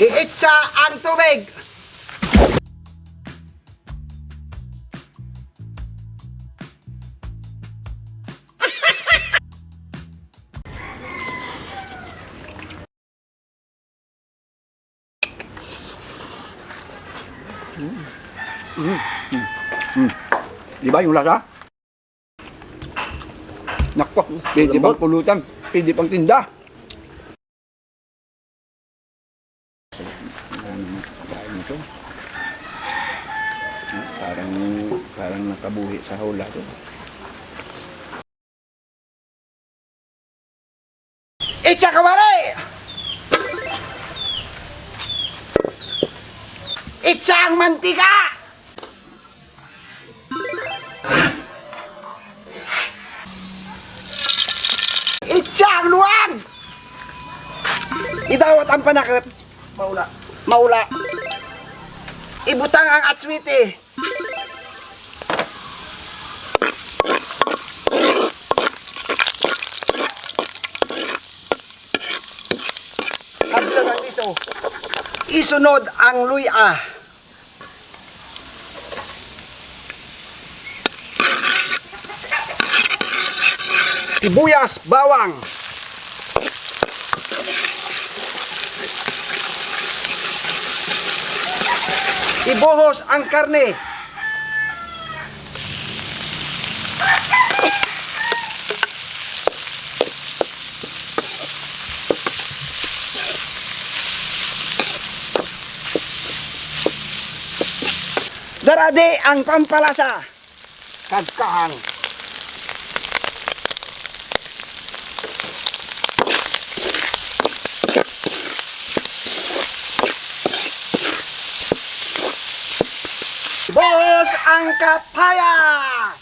Iitsa ang tubig. Di ba yung lasa? Nakpo, pwede pang pulutan, pwede pang tinda. Kain ito. Parang nakabuhi sa hawla to. Itsa kawari. Itsa ang mantika. Itsa ang luwag. Idawat ang panakot. Maula. Ibutang ang atswiti. Hablang ang iso. Isunod ang luya. Sibuyas, bawang. Ibuhos ang karne. Darade ang pampalasa. Kagkahang. Buhos ang kapayas.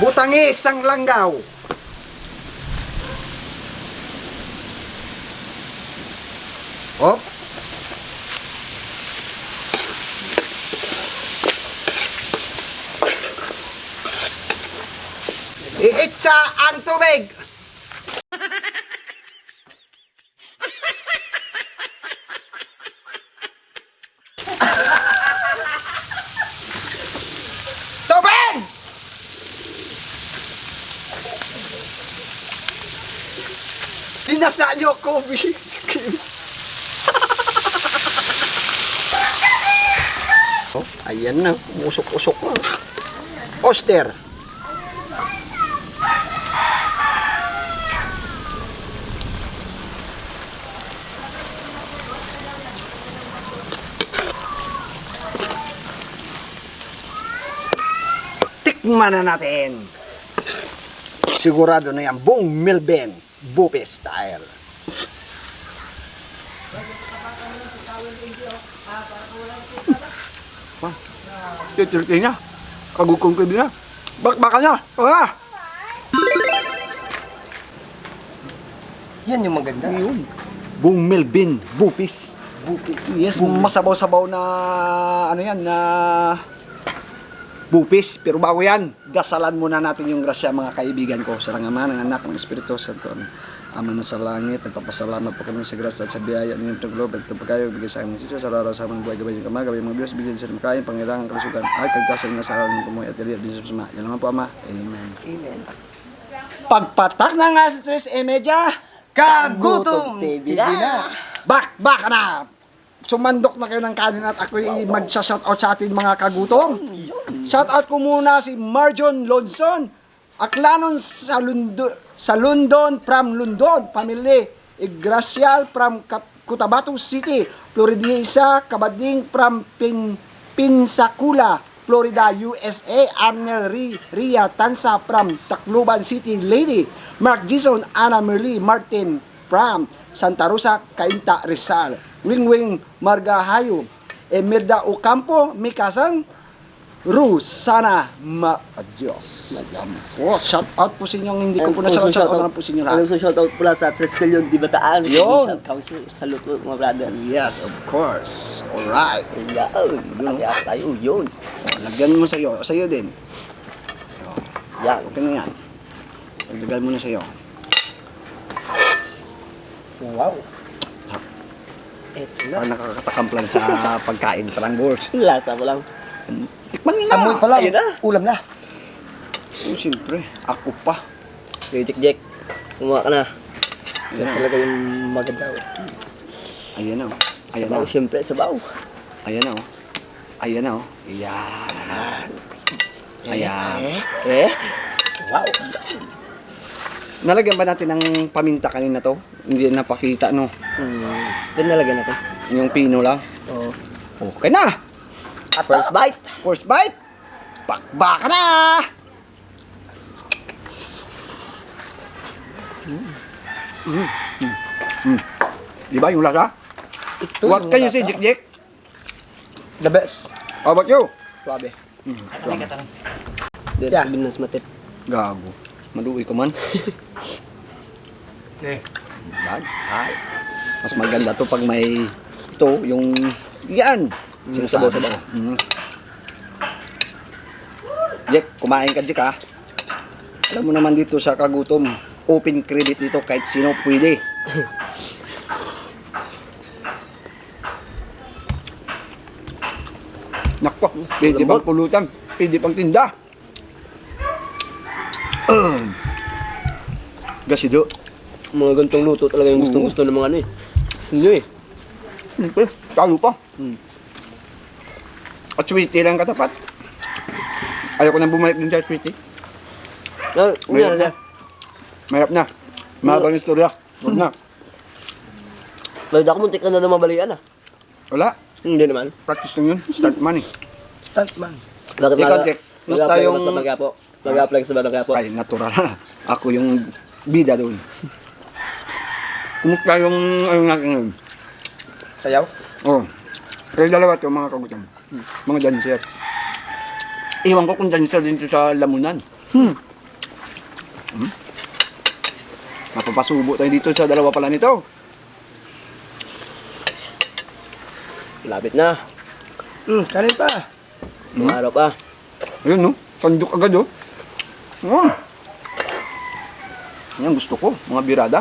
Butangis ang langgaw. Hop. Iitsa ang tubig. Tubig! Binasa niyo ko, oh, ayan na, usok-usok na. Oster. Tikman na natin. Sigurado na yan, buong Milben, buffet style. Titirti niya. Kagukong ko niya. Bakbaka niya. Ah! Yan yung maganda. Yun. Buong Melvin, bupis. Bupis. Yes, masabaw-sabaw na ano yan, na bupis. Pero bago yan, dasalan muna natin yung grasya mga kaibigan ko. Sa Ama, ng Anak, ng Espiritu Santo. Ama na sa langit, nagpapasalamat po kami sa grasya at sa biyaya ng iyong taglob. At ito pa kayo, bigay sa aming sisa, sa araw sa aming buhay, gabay yung kama, gabay mga Diyos, bigyan sa makain, pangilangan, kalusugan, ay kagkasan na sa araw ng tumuhay at kaliya, Diyos sa Yan naman po, Ama. Amen. Amen. Pagpatak na nga sa 3:30, Kagutom TV na. Bak na! Sumandok na kayo ng kanin at ako magsa-shoutout sa atin mga kagutom. Shoutout ko muna si Marjon Lonson, Aklanon sa London from London, Family Igracial from Cotabato City, Florida, Kabading from Pinsacula, Florida, USA, Arnel Ria Tansa from Tacloban City, Lady, Mark Jason, Ana Merly Martin from Santa Rosa, Cainta, Rizal, Wingwing Margahayo, Emerda Ocampo, Mikasan, Rusana Maadios. Yan po, shout out po sa inyong hindi ko po na-shout out na po sa inyo lahat. Alam mo, shoutout pula sa Trescalion, di Bataan. Yun. Shoutout salute po mga brother. Yes, of course. Alright. Yan, kaya tayo, yun. Lagyan mo sa'yo. Sa'yo din. Yan. Okay na yan. Lagyan mo na sa'yo. Wow. Eto na. Parang nakakatakam lang sa pagkain. Parang boss. Lasa mo lang. Tikman nyo na. Amoy pa lang. Ayun na. Ulam na. Oh, siyempre. Ako pa. Kuya Jack, kumuha ka na. Yan Ayan. talaga yung maganda. Ayan na. Ayan na. Sabaw, siyempre, sabaw. Ayan na. Ayan na. Ayan. Ayan. Eh? Wow. Nalagyan ba natin ng paminta kanina to? Hindi napakita, no? Then nalagyan natin. Yung pino lang. Oo. Okay na! First bite. First bite! Pakbaka na! Di ba yung lasa? Ito, What can you say, Jik Jik? The best. How about you? Suabe. Yeah. Yeah. Binas matit. Gago. Maluwi ko man. Eh. Yan. Ay. Mas maganda to pag may ito, yung yan. Sabaw-sabaw. Jek, kumain ka Jek ha. Alam mo naman dito sa Kagutom, open credit dito kahit sino pwede. Nakpo, pwede pang pulutan, pwede pang tinda. Gasido. Mga gantong luto talaga yung gustong-gusto ng mga ano eh. Hindi eh. Siyempre, talo pa. At sweetie lang katapat. Ayoko nang bumalik din sa sweetie. Ah, Mahirap na. na. Mahirap na. Mahabang istorya. Huwag na. Lalo ako muntik ka na na mabalian ah. Wala. Hindi naman. Practice lang yun. Start money. Stuntman. Bakit Ikaw, Jack, musta yung- Mag-apply ka sa Batang Quiapo. Ay, natural na. Ako yung bida doon. Kumusta yung ano natin ngayon? Sayaw. Oo. Kaya dalawa to mga kagutom. Mga dancer. Iwan ko kung dancer dito sa Lamunan. Mapapasubo tayo dito sa dalawa pala nito. Lapit na. Kanin pa. Mga araw pa. Ayun no, tandok agad oh. Oh. Yan gusto ko, mga birada.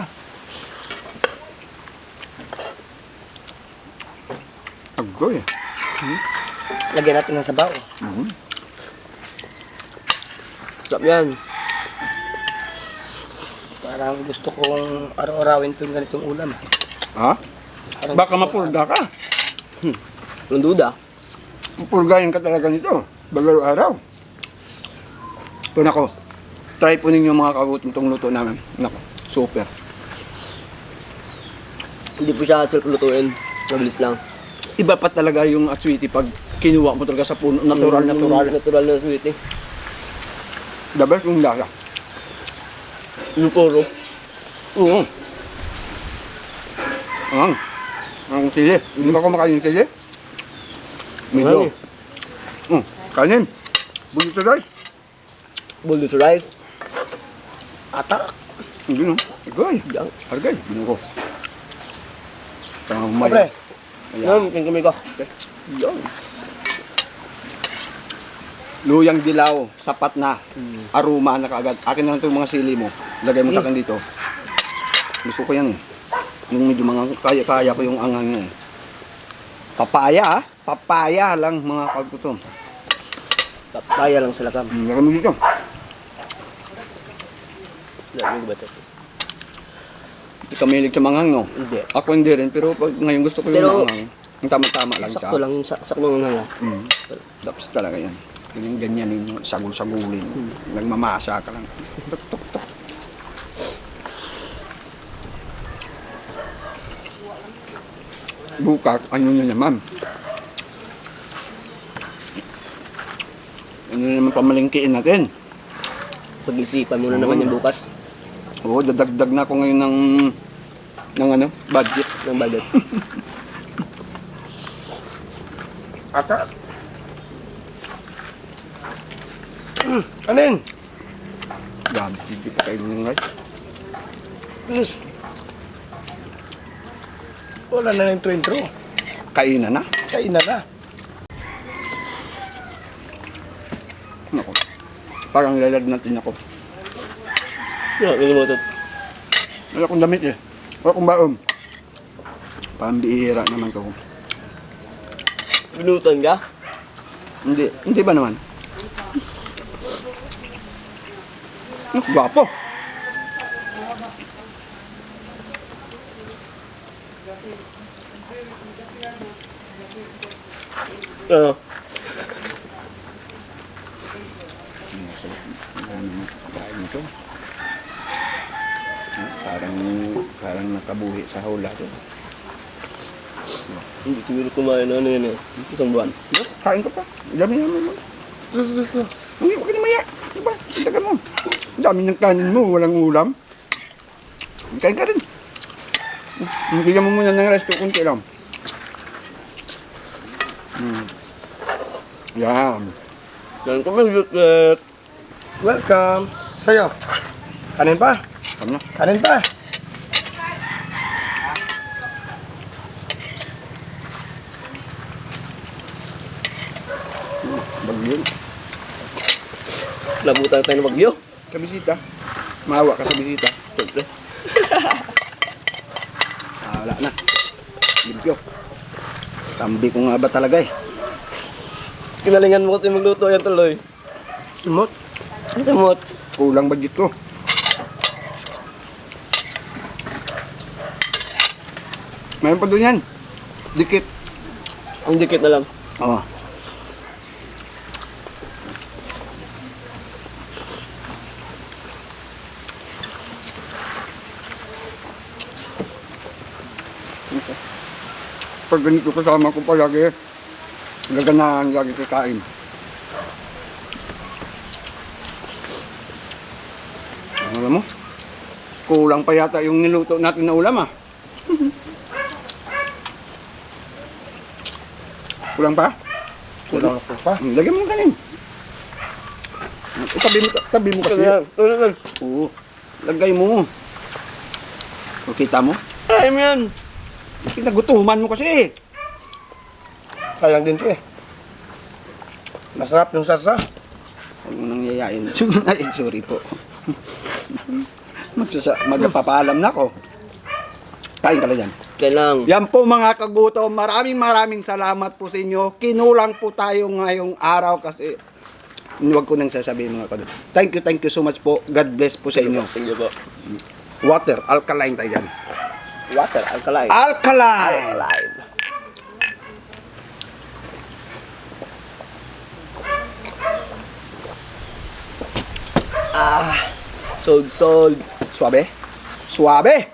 Agoy. Lagyan natin ng sabaw. Sarap yan. Parang gusto kong araw-arawin itong ganitong ulam. Ha? Parang Baka gusto ko- mapurga ka. Walang duda. Pupurgayin ka talaga nito. Bagaro araw. Ito nako. Try po ninyo mga kagutom itong luto namin. Nako, super. Hindi po siya self-lutuin. Mabilis lang. Iba pa talaga yung atswiti pag kinuha mo talaga sa puno. Natural. Natural na sweet eh. The best yung lasa. Yung puro. Oo. Ang sili. Hindi ka kumakain yung sili? Medyo. Kanin. Bulito rice. Bulldog rice. Atak. Hindi no. Agay. Yan. Agay. Bino ko. Parang Pobre. humay. Yan, tingin ko. Yan. Luyang dilaw. Sapat na. Aroma na kaagad. Akin na lang itong mga sili mo. Lagay mo takan dito. Gusto ko yan eh. Yung medyo mga kaya-kaya ko yung anghang niya eh. Papaya ah. Papaya lang mga kagutom. Papaya lang sa lakam. Lagay mo dito. Yan, yung bato. Hindi ka mahilig sa manghang no? Hindi. Ako hindi rin. Pero pag ngayon gusto ko yung Pero- manghang. Yung tama-tama lang siya. Sakto lang, sakto lang nga. Tapos talaga yan. Yung ganyan yung sagul-sagulin. Nagmamasa ka lang. Tuk, tuk, tuk. Bukas, ano na naman? Ano na naman pamalingkiin natin? Pag-isipan mo na naman yung bukas Oo, dadagdag na ako ngayon ng ano, budget. ng budget. Atak. Kanin. Dami, hindi pa kayo ng rice. Please. Wala na yung intro. Kainan na. Kainan na. Ako. Parang lalad natin ako. Yeah, nalimutan. Wala akong damit eh. Wala akong baon. Pambihira naman ko. Binutan ka? Hindi ba naman? Gwapo. Oo. Kain nito. Parang nakabuhi sa hula to. Hindi siguro kumain na ano yun eh. Isang buwan. Kain ka pa. Dami naman mo. Hindi ko kinamaya. Diba? Dagan mo. Dami ng kanin mo. Walang ulam. Kain ka rin. Bigyan mo muna ng resto. Kunti lang. Yan. Yan kami yutlet. Welcome. Sa'yo. Kanin pa. Ano? Kanin pa. Bagyo. Labutan tayo ng bagyo. Sa bisita. Maawa ka sa bisita. Siyempre. Wala na. Limpyo. Tambi ko nga ba talaga eh. Kinalingan mo kasi magluto yan tuloy. Simot. Ang samot. Kulang budget ko. Mayroon pa doon yan. Dikit. Ang dikit na lang. Oh. Pag ganito kasama ko palagi, gaganahan lagi kakain. Alam mo, kulang pa yata yung niluto natin na ulam ah. Kulang pa? Kulang ako pa. Lagyan mo ng kanin. Tabi mo kasi. Ano lang? Oo. Lagay mo. O, kita mo? Ay, man. Pinagutuman mo kasi. Sayang din to eh. Masarap yung sarsa. Huwag mo nang yayain. Ay, sorry po. Magpapaalam na ako. Kain ka na dyan. Kailang. Yan po mga kagutom. Maraming salamat po sa inyo. Kinulang po tayo ngayong araw kasi huwag ko nang sasabihin mga kagutom. Thank you so much po. God bless po sa inyo. Thank you po. Water, alkaline tayo dyan. Water, alkaline. Alkaline! Alkaline. Sold. Suabe? Suabe!